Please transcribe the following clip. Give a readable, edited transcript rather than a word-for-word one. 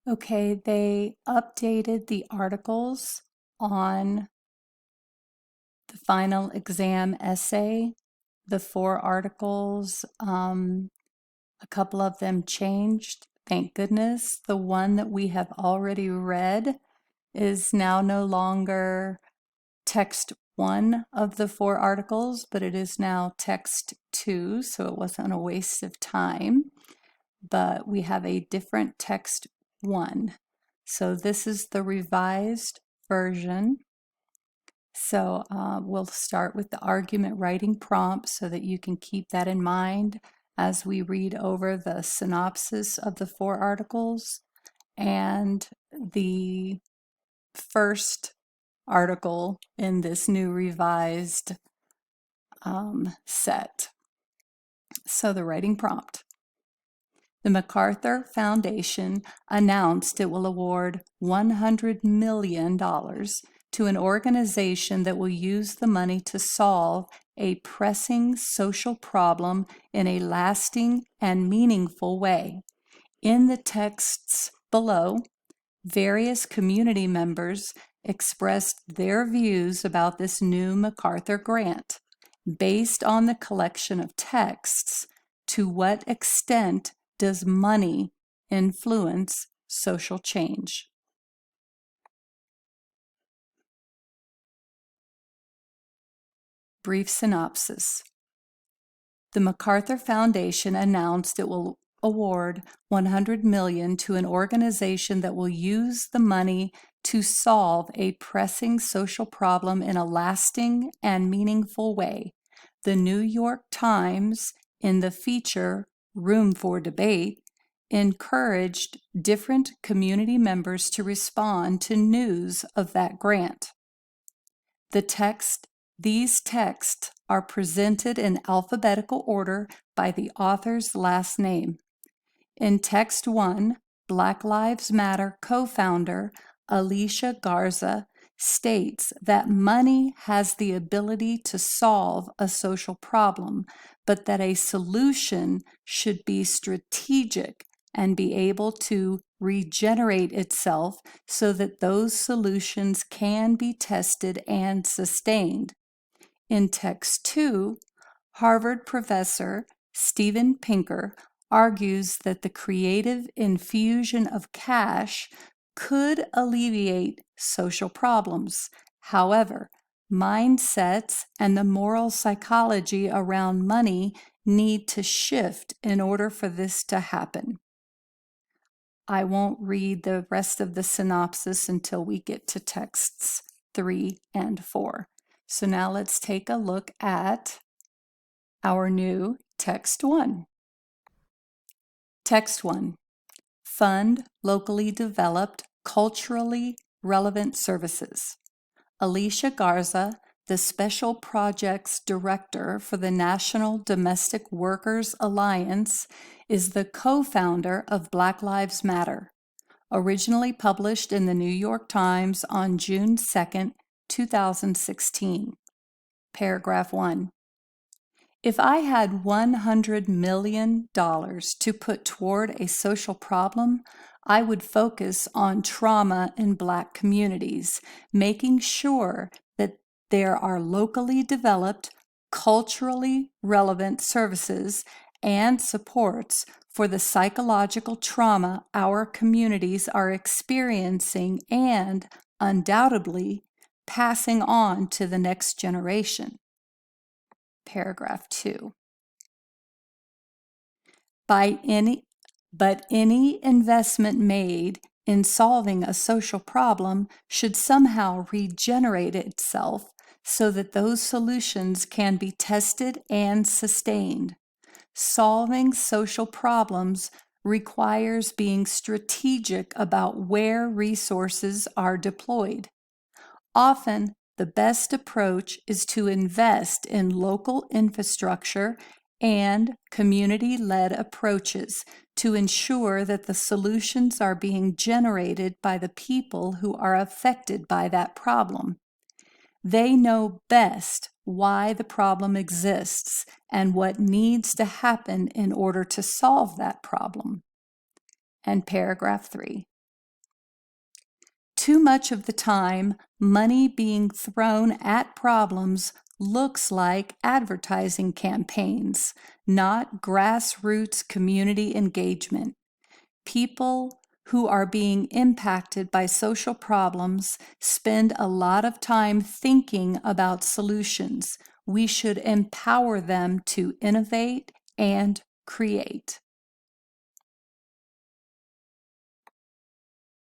Okay, they updated the articles on the final exam essay. The 4 articles, a couple of them changed. Thank goodness. The one that we have already read is now no longer text 1 of the 4 articles, but it is now text 2, so it wasn't a waste of time. But we have a different text 1. So this is the revised version. So we'll start with the argument writing prompt so that you can keep that in mind as we read over the synopsis of the 4 articles and the first article in this new revised set. So the writing prompt. The MacArthur Foundation announced it will award $100 million to an organization that will use the money to solve a pressing social problem in a lasting and meaningful way. In the texts below, various community members expressed their views about this new MacArthur grant. Based on the collection of texts, to what extent does money influence social change? Brief synopsis. The MacArthur Foundation announced it will award $100 million to an organization that will use the money to solve a pressing social problem in a lasting and meaningful way. The New York Times, in the feature Room for Debate, encouraged different community members to respond to news of that grant. These texts are presented in alphabetical order by the author's last name. In text 1, Black Lives Matter co-founder Alicia Garza states that money has the ability to solve a social problem, but that a solution should be strategic and be able to regenerate itself so that those solutions can be tested and sustained. In text 2, Harvard professor Steven Pinker argues that the creative infusion of cash could alleviate social problems. However, mindsets and the moral psychology around money need to shift in order for this to happen. I won't read the rest of the synopsis until we get to texts 3 and 4. So now let's take a look at our new text 1. Text 1. Fund locally developed, culturally relevant services. Alicia Garza, the Special Projects Director for the National Domestic Workers Alliance, is the co-founder of Black Lives Matter. Originally published in the New York Times on June 2, 2016. Paragraph 1. If I had $100 million to put toward a social problem, I would focus on trauma in Black communities, making sure that there are locally developed, culturally relevant services and supports for the psychological trauma our communities are experiencing and, undoubtedly, passing on to the next generation. Paragraph 2. But any investment made in solving a social problem should somehow regenerate itself so that those solutions can be tested and sustained. Solving social problems requires being strategic about where resources are deployed. Often, the best approach is to invest in local infrastructure and community-led approaches to ensure that the solutions are being generated by the people who are affected by that problem. They know best why the problem exists and what needs to happen in order to solve that problem. And paragraph 3. Too much of the time, money being thrown at problems looks like advertising campaigns, not grassroots community engagement. People who are being impacted by social problems spend a lot of time thinking about solutions. We should empower them to innovate and create.